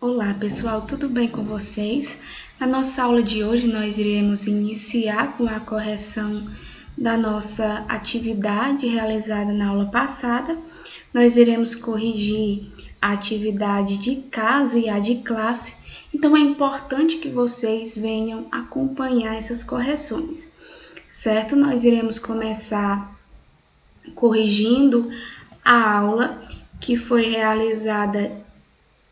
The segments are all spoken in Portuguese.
Olá pessoal, tudo bem com vocês? Na nossa aula de hoje nós iremos iniciar com a correção da nossa atividade realizada na aula passada. Nós iremos corrigir a atividade de casa e a de classe, então é importante que vocês venham acompanhar essas correções, certo? Nós iremos começar corrigindo a aula que foi realizada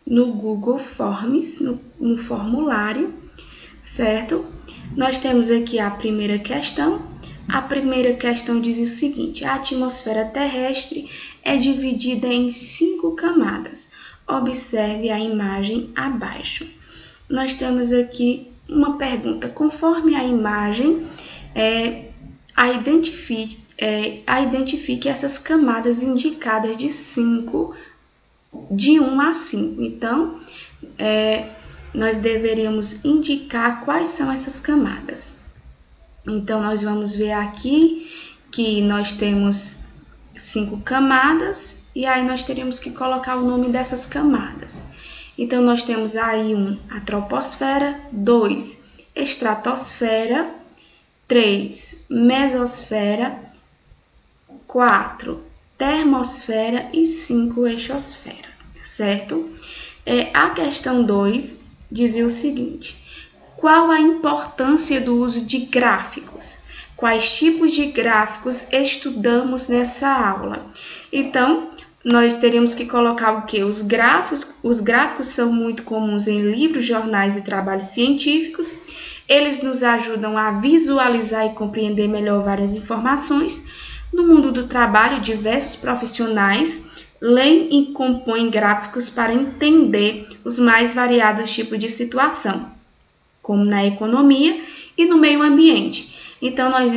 no Google Forms, no formulário, certo? Nós temos aqui a primeira questão. A primeira questão diz o seguinte: a atmosfera terrestre é dividida em 5 camadas. Observe a imagem abaixo. Nós temos aqui uma pergunta. Conforme a imagem, identifique essas camadas indicadas de 1 a 5. Então, nós deveríamos indicar quais são essas camadas. Então, nós vamos ver aqui que nós temos 5 camadas e aí nós teríamos que colocar o nome dessas camadas. Então, nós temos aí 1, a troposfera, 2, estratosfera, 3, mesosfera, 4, termosfera e 5, exosfera, certo? A questão 2 dizia o seguinte: qual a importância do uso de gráficos? Quais tipos de gráficos estudamos nessa aula? Então, nós teríamos que colocar o quê? Os gráficos são muito comuns em livros, jornais e trabalhos científicos. Eles nos ajudam a visualizar e compreender melhor várias informações. No mundo do trabalho, diversos profissionais leem e compõem gráficos para entender os mais variados tipos de situação, como na economia e no meio ambiente. Então, nós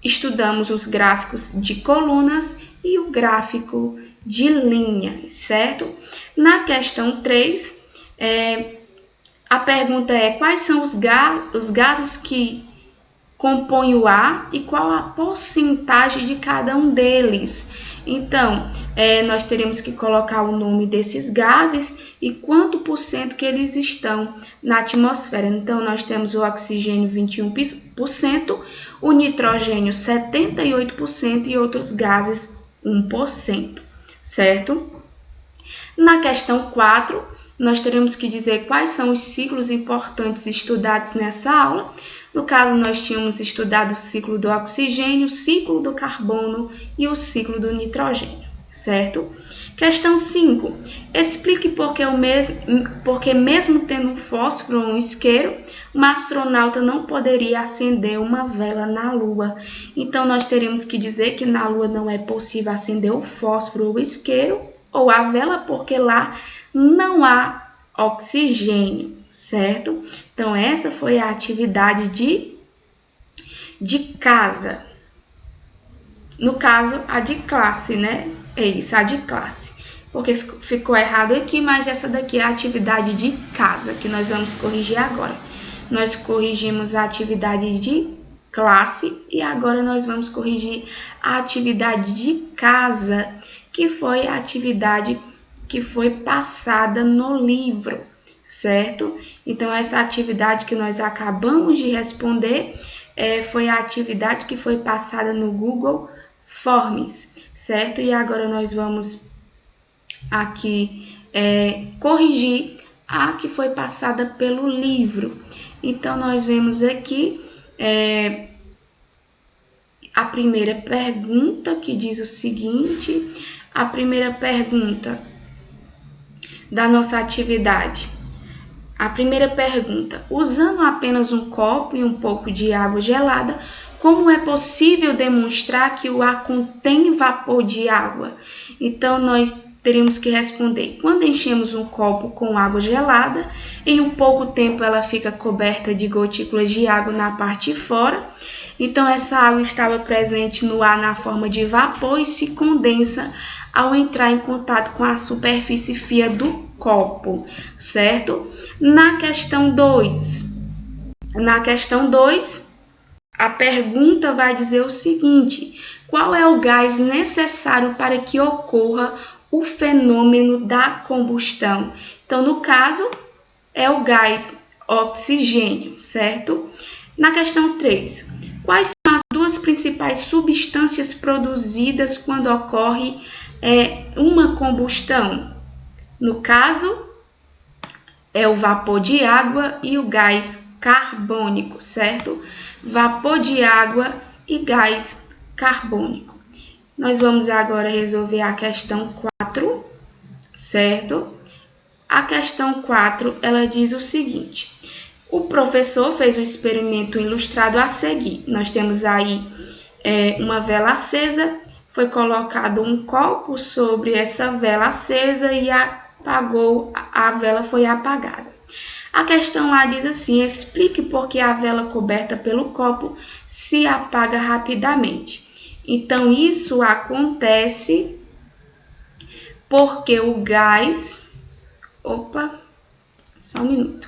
estudamos os gráficos de colunas e o gráfico de linhas, certo? Na questão 3, a pergunta é: quais são os gases que compõem o ar e qual a porcentagem de cada um deles? Então, nós teremos que colocar o nome desses gases e quanto por cento que eles estão na atmosfera. Então, nós temos o oxigênio 21%, o nitrogênio 78% e outros gases 1%, certo? Na questão 4, nós teremos que dizer quais são os ciclos importantes estudados nessa aula. No caso, nós tínhamos estudado o ciclo do oxigênio, o ciclo do carbono e o ciclo do nitrogênio, certo? Questão 5. Explique porque mesmo tendo um fósforo ou um isqueiro, uma astronauta não poderia acender uma vela na Lua. Então, nós teríamos que dizer que na Lua não é possível acender o fósforo ou o isqueiro ou a vela, porque lá não há oxigênio, certo? Então, essa foi a atividade de casa. No caso, a de classe, né? É isso, a de classe. Porque ficou errado aqui, mas essa daqui é a atividade de casa, que nós vamos corrigir agora. Nós corrigimos a atividade de classe e agora nós vamos corrigir a atividade de casa, que foi a atividade que foi passada no livro, certo? Então, essa atividade que nós acabamos de responder foi a atividade que foi passada no Google Forms, certo? E agora nós vamos aqui corrigir a que foi passada pelo livro. Então, nós vemos aqui a primeira pergunta, que diz o seguinte: a primeira pergunta da nossa atividade. A primeira pergunta: usando apenas um copo e um pouco de água gelada, como é possível demonstrar que o ar contém vapor de água? Então, nós teríamos que responder: quando enchemos um copo com água gelada, em um pouco tempo ela fica coberta de gotículas de água na parte de fora. Então, essa água estava presente no ar na forma de vapor e se condensa ao entrar em contato com a superfície fria do copo, certo? Na questão 2, a pergunta vai dizer o seguinte: qual é o gás necessário para que ocorra o fenômeno da combustão? Então, no caso, é o gás oxigênio, certo? Na questão 3, quais são as duas principais substâncias produzidas quando ocorre uma combustão? No caso, é o vapor de água e o gás carbônico, certo? Vapor de água e gás carbônico. Nós vamos agora resolver a questão 4, certo? A questão 4, ela diz o seguinte: o professor fez um experimento ilustrado a seguir. Nós temos aí uma vela acesa, foi colocado um copo sobre essa vela acesa e a vela foi apagada. A questão A diz assim: explique por que a vela coberta pelo copo se apaga rapidamente. Então, isso acontece porque o gás... Opa, só um minuto.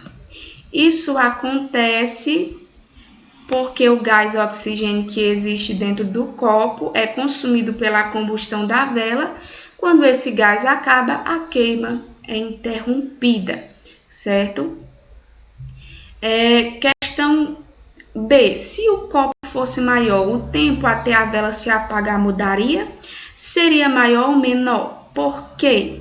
Isso acontece porque o gás oxigênio que existe dentro do copo é consumido pela combustão da vela. Quando esse gás acaba, a queima é interrompida, certo? Questão B. Se o copo fosse maior, o tempo até a vela se apagar mudaria? Seria maior ou menor? Por quê?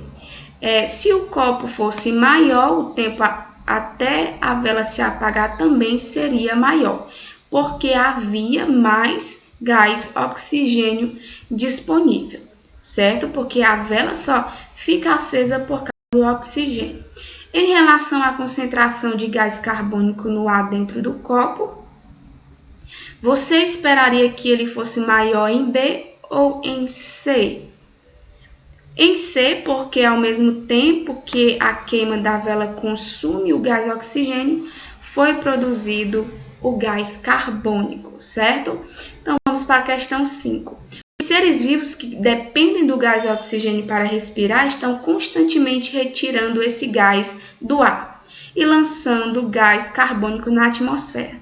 Se o copo fosse maior, o tempo até a vela se apagar também seria maior, porque havia mais gás oxigênio disponível, certo? Porque a vela só fica acesa por causa do oxigênio. Em relação à concentração de gás carbônico no ar dentro do copo, você esperaria que ele fosse maior em B ou em C? Em C, porque ao mesmo tempo que a queima da vela consome o gás oxigênio, foi produzido o gás carbônico, certo? Então, vamos para a questão 5. Os seres vivos que dependem do gás oxigênio para respirar estão constantemente retirando esse gás do ar e lançando gás carbônico na atmosfera.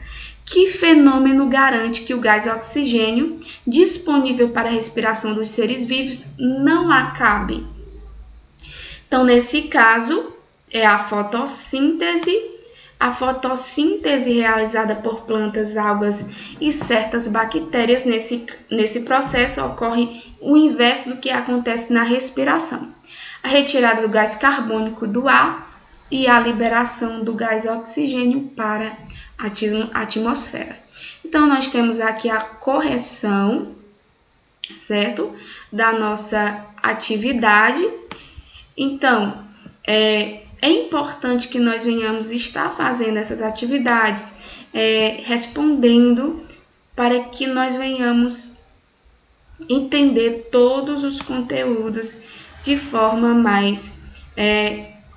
Que fenômeno garante que o gás oxigênio disponível para a respiração dos seres vivos não acabe? Então, nesse caso, é a fotossíntese. A fotossíntese realizada por plantas, algas e certas bactérias, nesse processo ocorre o inverso do que acontece na respiração. A retirada do gás carbônico do ar e a liberação do gás oxigênio para a atmosfera. Então, nós temos aqui a correção, certo? Da nossa atividade. Então, é importante que nós venhamos estar fazendo essas atividades, respondendo, para que nós venhamos entender todos os conteúdos de forma mais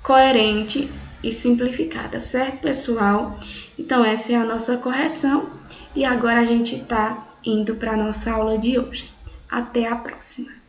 coerente e simplificada, certo, pessoal? Então, essa é a nossa correção e agora a gente está indo para a nossa aula de hoje. Até a próxima!